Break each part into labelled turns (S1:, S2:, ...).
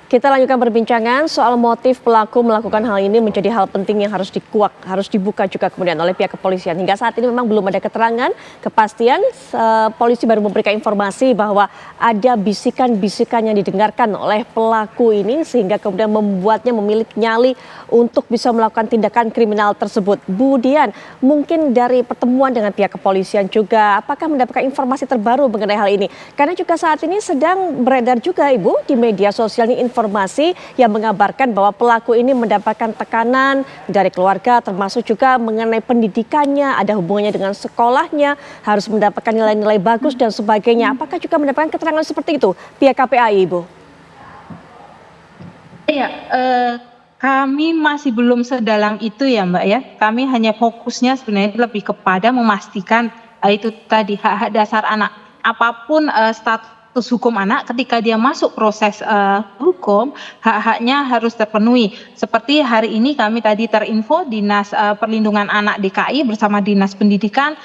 S1: Kita lanjutkan perbincangan soal motif pelaku melakukan hal ini menjadi hal penting yang harus dikuak, harus dibuka juga kemudian oleh pihak kepolisian. Hingga saat ini memang belum ada keterangan, kepastian. Polisi baru memberikan informasi bahwa ada bisikan-bisikan yang didengarkan oleh pelaku ini sehingga kemudian membuatnya memiliki nyali untuk bisa melakukan tindakan kriminal tersebut. Bu Dian, mungkin dari pertemuan dengan pihak kepolisian juga, apakah mendapatkan informasi terbaru mengenai hal ini? Karena juga saat ini sedang beredar juga Ibu di media sosial ini informasi yang mengabarkan bahwa pelaku ini mendapatkan tekanan dari keluarga termasuk juga mengenai pendidikannya, ada hubungannya dengan sekolahnya, harus mendapatkan nilai-nilai bagus dan sebagainya. Apakah juga mendapatkan keterangan seperti itu pihak KPAI, Ibu?
S2: Iya, kami masih belum sedalam itu ya Mbak ya. Kami hanya fokusnya sebenarnya lebih kepada memastikan itu tadi hak-hak dasar anak. Apapun status hukum anak ketika dia masuk proses hukum, hak-haknya harus terpenuhi. Seperti hari ini kami tadi terinfo Dinas Perlindungan Anak DKI bersama Dinas Pendidikan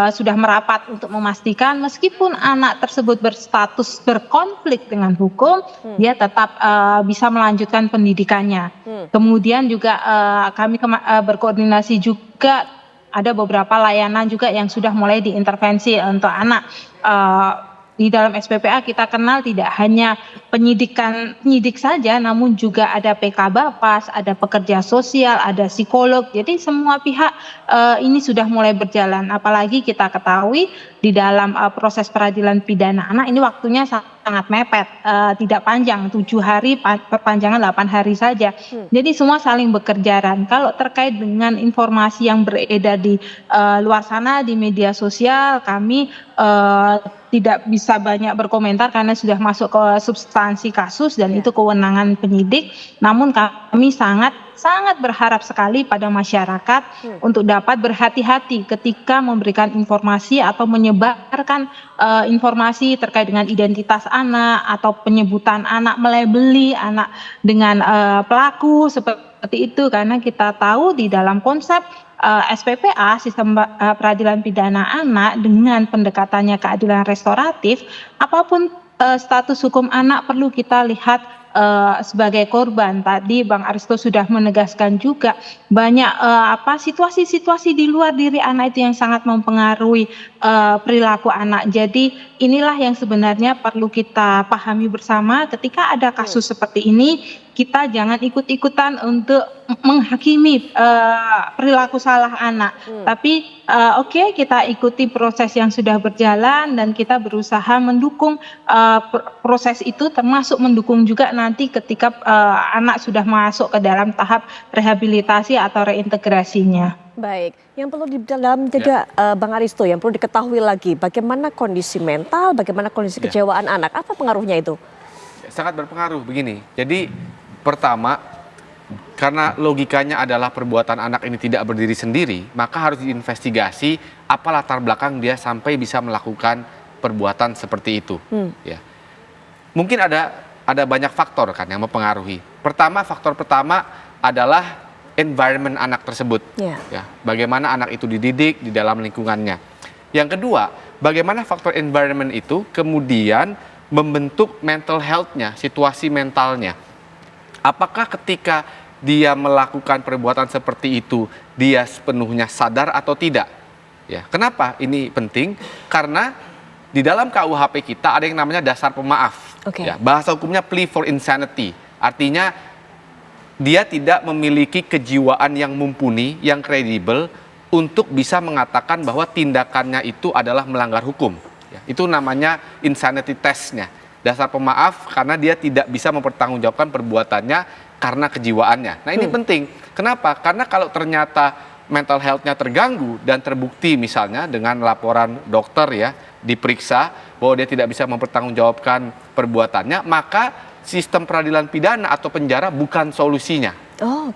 S2: sudah merapat untuk memastikan meskipun anak tersebut berstatus berkonflik dengan hukum, dia tetap bisa melanjutkan pendidikannya. Kemudian juga kami berkoordinasi juga ada beberapa layanan juga yang sudah mulai diintervensi untuk anak. Di dalam SPPA kita kenal tidak hanya penyidik saja, namun juga ada PK Bapas, ada pekerja sosial, ada psikolog. Jadi semua pihak ini sudah mulai berjalan. Apalagi kita ketahui di dalam proses peradilan pidana anak ini waktunya sangat mepet, tidak panjang, 7 hari, perpanjangan 8 hari saja. Jadi semua saling bekerja. Dan kalau terkait dengan informasi yang beredar di luar sana di media sosial, kami tidak bisa banyak berkomentar karena sudah masuk ke substansi kasus dan itu kewenangan penyidik. Namun kami sangat berharap sekali pada masyarakat untuk dapat berhati-hati ketika memberikan informasi atau menyebarkan informasi terkait dengan identitas anak atau penyebutan anak, melabeli anak dengan pelaku seperti itu, karena kita tahu di dalam konsep SPPA, sistem peradilan pidana anak, dengan pendekatannya keadilan restoratif, apapun status hukum anak perlu kita lihat sebagai korban. Tadi Bang Aristo sudah menegaskan juga banyak situasi-situasi di luar diri anak itu yang sangat mempengaruhi perilaku anak. Jadi inilah yang sebenarnya perlu kita pahami bersama ketika ada kasus seperti ini. Kita jangan ikut-ikutan untuk menghakimi perilaku salah anak. Tapi oke, kita ikuti proses yang sudah berjalan dan kita berusaha mendukung proses itu, termasuk mendukung juga nanti ketika anak sudah masuk ke dalam tahap rehabilitasi atau reintegrasinya.
S1: Baik, yang perlu di dalam juga Bang Aristo, yang perlu diketahui lagi bagaimana kondisi mental, bagaimana kondisi kejawaan anak, apa pengaruhnya itu?
S3: Sangat berpengaruh begini. Jadi pertama, karena logikanya adalah perbuatan anak ini tidak berdiri sendiri, maka harus diinvestigasi apa latar belakang dia sampai bisa melakukan perbuatan seperti itu. Ya, mungkin ada banyak faktor kan yang mempengaruhi. Faktor pertama adalah environment anak tersebut. Ya, bagaimana anak itu dididik di dalam lingkungannya. Yang kedua, bagaimana faktor environment itu kemudian membentuk mental health-nya, situasi mentalnya. Apakah ketika dia melakukan perbuatan seperti itu, dia sepenuhnya sadar atau tidak? Ya, kenapa ini penting? Karena di dalam KUHP kita ada yang namanya dasar pemaaf. Ya, bahasa hukumnya plea for insanity. Artinya dia tidak memiliki kejiwaan yang mumpuni, yang kredibel untuk bisa mengatakan bahwa tindakannya itu adalah melanggar hukum. Ya, itu namanya insanity test-nya. Dasar pemaaf karena dia tidak bisa mempertanggungjawabkan perbuatannya karena kejiwaannya. Nah ini penting. Kenapa? Karena kalau ternyata mental health-nya terganggu dan terbukti misalnya dengan laporan dokter ya, diperiksa bahwa dia tidak bisa mempertanggungjawabkan perbuatannya, maka sistem peradilan pidana atau penjara bukan solusinya.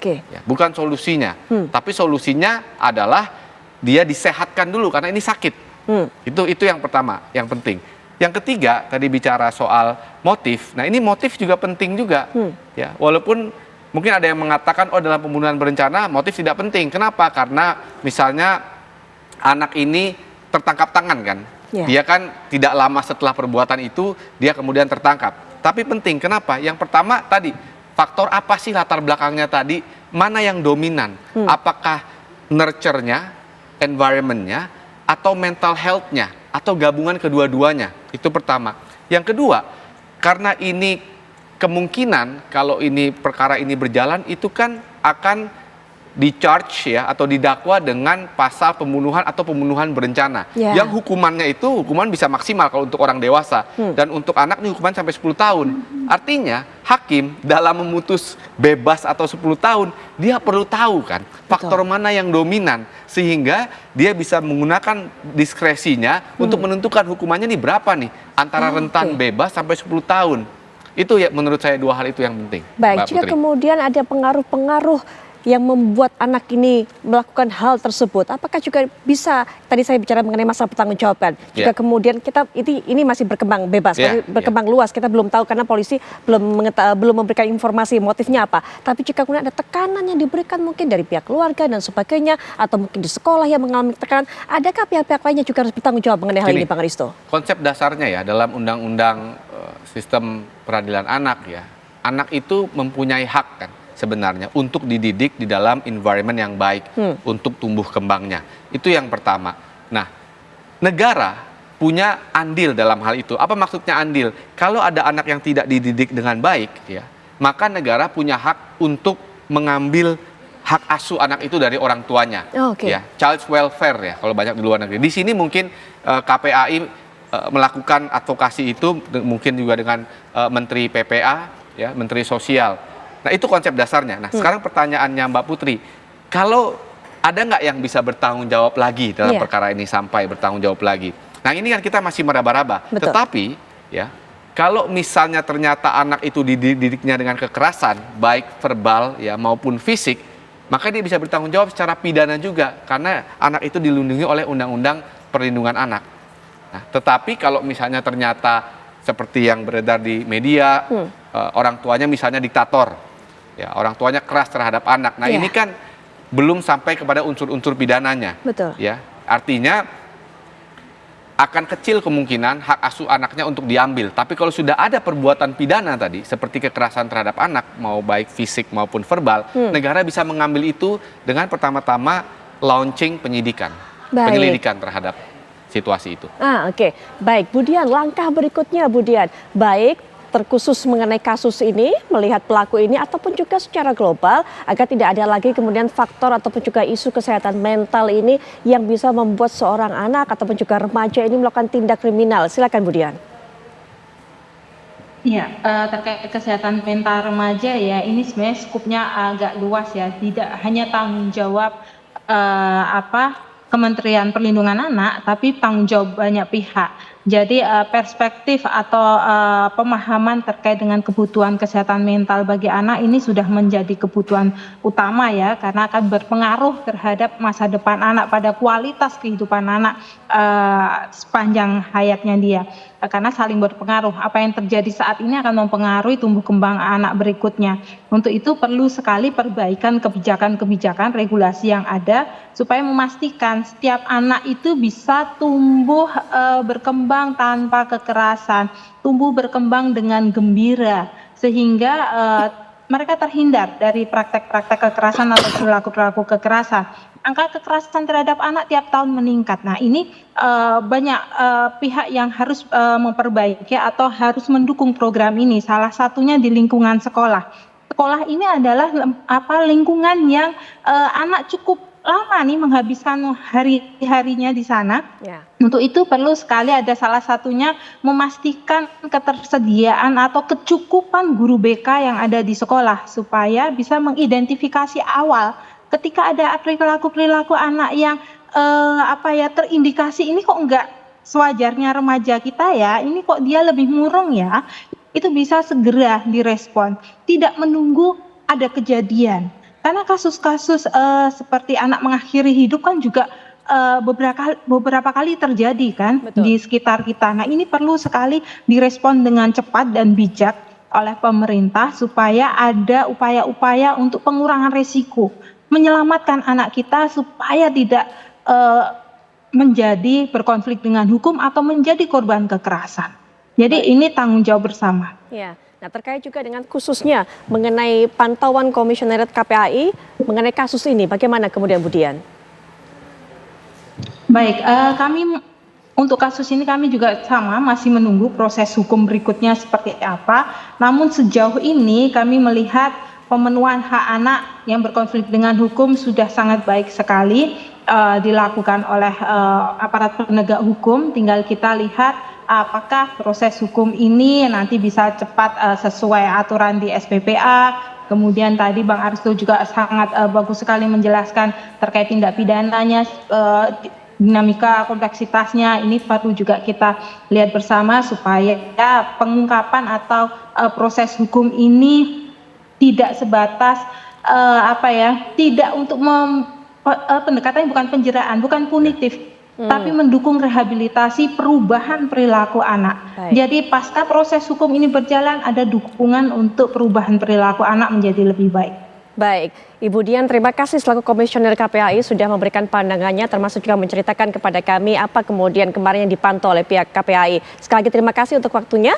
S3: Ya, bukan solusinya. Tapi solusinya adalah dia disehatkan dulu karena ini sakit. Itu yang pertama, yang penting. Yang ketiga, tadi bicara soal motif. Nah ini motif juga penting juga. Ya, walaupun mungkin ada yang mengatakan dalam pembunuhan berencana motif tidak penting. Kenapa? Karena misalnya anak ini tertangkap tangan kan. Dia kan tidak lama setelah perbuatan itu dia kemudian tertangkap. Tapi penting, kenapa? Yang pertama tadi, faktor apa sih latar belakangnya tadi? Mana yang dominan? Apakah nurture-nya, environment-nya, atau mental health-nya, atau gabungan kedua-duanya? Itu pertama. Yang kedua, karena ini kemungkinan kalau ini perkara ini berjalan, itu kan akan di-charge ya atau didakwa dengan pasal pembunuhan atau pembunuhan berencana. Yang hukumannya itu hukuman bisa maksimal kalau untuk orang dewasa dan untuk anak ini hukuman sampai 10 tahun. Artinya hakim dalam memutus bebas atau 10 tahun dia perlu tahu kan faktor mana yang dominan sehingga dia bisa menggunakan diskresinya untuk menentukan hukumannya nih berapa nih antara rentan bebas sampai 10 tahun. Itu ya menurut saya dua hal itu yang penting.
S1: Baik,
S3: Mbak
S1: jika
S3: Putri.
S1: kemudian ada pengaruh-pengaruh yang membuat anak ini melakukan hal tersebut, apakah juga bisa, tadi saya bicara mengenai masa pertanggungjawaban, jika kemudian kita ini masih berkembang bebas, masih berkembang luas, kita belum tahu karena polisi belum memberikan informasi motifnya apa. Tapi jika kemudian ada tekanan yang diberikan mungkin dari pihak keluarga dan sebagainya, atau mungkin di sekolah yang mengalami tekanan, adakah pihak-pihak lainnya juga harus bertanggung jawab mengenai hal ini, Bang Risto?
S3: Konsep dasarnya ya dalam undang-undang sistem peradilan anak ya, anak itu mempunyai hak kan sebenarnya untuk dididik di dalam environment yang baik untuk tumbuh kembangnya. Itu yang pertama. Nah, negara punya andil dalam hal itu. Apa maksudnya andil? Kalau ada anak yang tidak dididik dengan baik ya, maka negara punya hak untuk mengambil hak asuh anak itu dari orang tuanya. Ya, child welfare ya kalau banyak di luar negeri. Di sini mungkin KPAI melakukan advokasi itu mungkin juga dengan Menteri PPA ya, Menteri Sosial. Nah itu konsep dasarnya. Nah sekarang pertanyaannya Mbak Putri, kalau ada nggak yang bisa bertanggung jawab lagi dalam perkara ini sampai bertanggung jawab lagi? Nah ini kan kita masih meraba-raba. Tetapi ya kalau misalnya ternyata anak itu dididiknya dengan kekerasan, baik verbal ya maupun fisik, maka dia bisa bertanggung jawab secara pidana juga karena anak itu dilindungi oleh Undang-Undang Perlindungan Anak. Nah, tetapi kalau misalnya ternyata seperti yang beredar di media, orang tuanya misalnya diktator. Ya, orang tuanya keras terhadap anak. Nah, ini kan belum sampai kepada unsur-unsur pidananya.
S1: Betul.
S3: Ya, artinya akan kecil kemungkinan hak asuh anaknya untuk diambil. Tapi kalau sudah ada perbuatan pidana tadi, seperti kekerasan terhadap anak, mau baik fisik maupun verbal, negara bisa mengambil itu dengan pertama-tama launching penyidikan, penyelidikan terhadap situasi itu.
S1: Baik, Bu Dian, langkah berikutnya Bu Dian, baik terkhusus mengenai kasus ini, melihat pelaku ini ataupun juga secara global agar tidak ada lagi kemudian faktor ataupun juga isu kesehatan mental ini yang bisa membuat seorang anak ataupun juga remaja ini melakukan tindak kriminal. Silakan Bu Dian.
S2: Iya, terkait kesehatan mental remaja ya, ini sebenarnya skupnya agak luas ya, tidak hanya tanggung jawab Kementerian Perlindungan Anak, tapi tanggung jawab banyak pihak. Jadi perspektif atau pemahaman terkait dengan kebutuhan kesehatan mental bagi anak ini sudah menjadi kebutuhan utama ya, karena akan berpengaruh terhadap masa depan anak, pada kualitas kehidupan anak sepanjang hayatnya dia. Karena saling berpengaruh, apa yang terjadi saat ini akan mempengaruhi tumbuh kembang anak berikutnya. Untuk itu perlu sekali perbaikan kebijakan-kebijakan regulasi yang ada supaya memastikan setiap anak itu bisa tumbuh berkembang tanpa kekerasan, tumbuh berkembang dengan gembira, sehingga mereka terhindar dari praktek-praktek kekerasan atau perilaku-perilaku kekerasan. Angka kekerasan terhadap anak tiap tahun meningkat. Nah ini banyak pihak yang harus memperbaiki atau harus mendukung program ini. Salah satunya di lingkungan sekolah. Sekolah ini adalah lingkungan yang anak cukup lama nih menghabiskan hari-harinya di sana. Untuk itu perlu sekali ada salah satunya memastikan ketersediaan atau kecukupan guru BK yang ada di sekolah supaya bisa mengidentifikasi awal ketika ada perilaku-perilaku anak yang terindikasi ini kok enggak sewajarnya remaja kita ya, ini kok dia lebih murung ya, itu bisa segera direspon, tidak menunggu ada kejadian. Karena kasus-kasus seperti anak mengakhiri hidup kan juga beberapa kali terjadi kan. Betul. Di sekitar kita. Nah ini perlu sekali direspon dengan cepat dan bijak oleh pemerintah supaya ada upaya-upaya untuk pengurangan risiko, menyelamatkan anak kita supaya tidak menjadi berkonflik dengan hukum atau menjadi korban kekerasan. Jadi ini tanggung jawab bersama.
S1: Ya, nah terkait juga dengan khususnya mengenai pantauan Komisioner KPAI mengenai kasus ini, bagaimana kemudian Bu Dian?
S2: Baik, kami untuk kasus ini kami juga sama masih menunggu proses hukum berikutnya seperti apa. Namun sejauh ini kami melihat pemenuhan hak anak yang berkonflik dengan hukum sudah sangat baik sekali dilakukan oleh aparat penegak hukum. Tinggal kita lihat apakah proses hukum ini nanti bisa cepat sesuai aturan di SPPA. Kemudian tadi Bang Aristo juga sangat bagus sekali menjelaskan terkait tindak pidananya, dinamika kompleksitasnya. Ini perlu juga kita lihat bersama supaya pengungkapan atau proses hukum ini tidak sebatas tidak untuk pendekatannya bukan penjeraan, bukan punitif, tapi mendukung rehabilitasi perubahan perilaku anak.
S1: Baik.
S2: Jadi pasca proses hukum ini berjalan ada dukungan untuk perubahan perilaku anak menjadi lebih baik.
S1: Baik, Ibu Dian, terima kasih selaku Komisioner KPAI sudah memberikan pandangannya termasuk juga menceritakan kepada kami apa kemudian kemarin yang dipantau oleh pihak KPAI. Sekali lagi terima kasih untuk waktunya.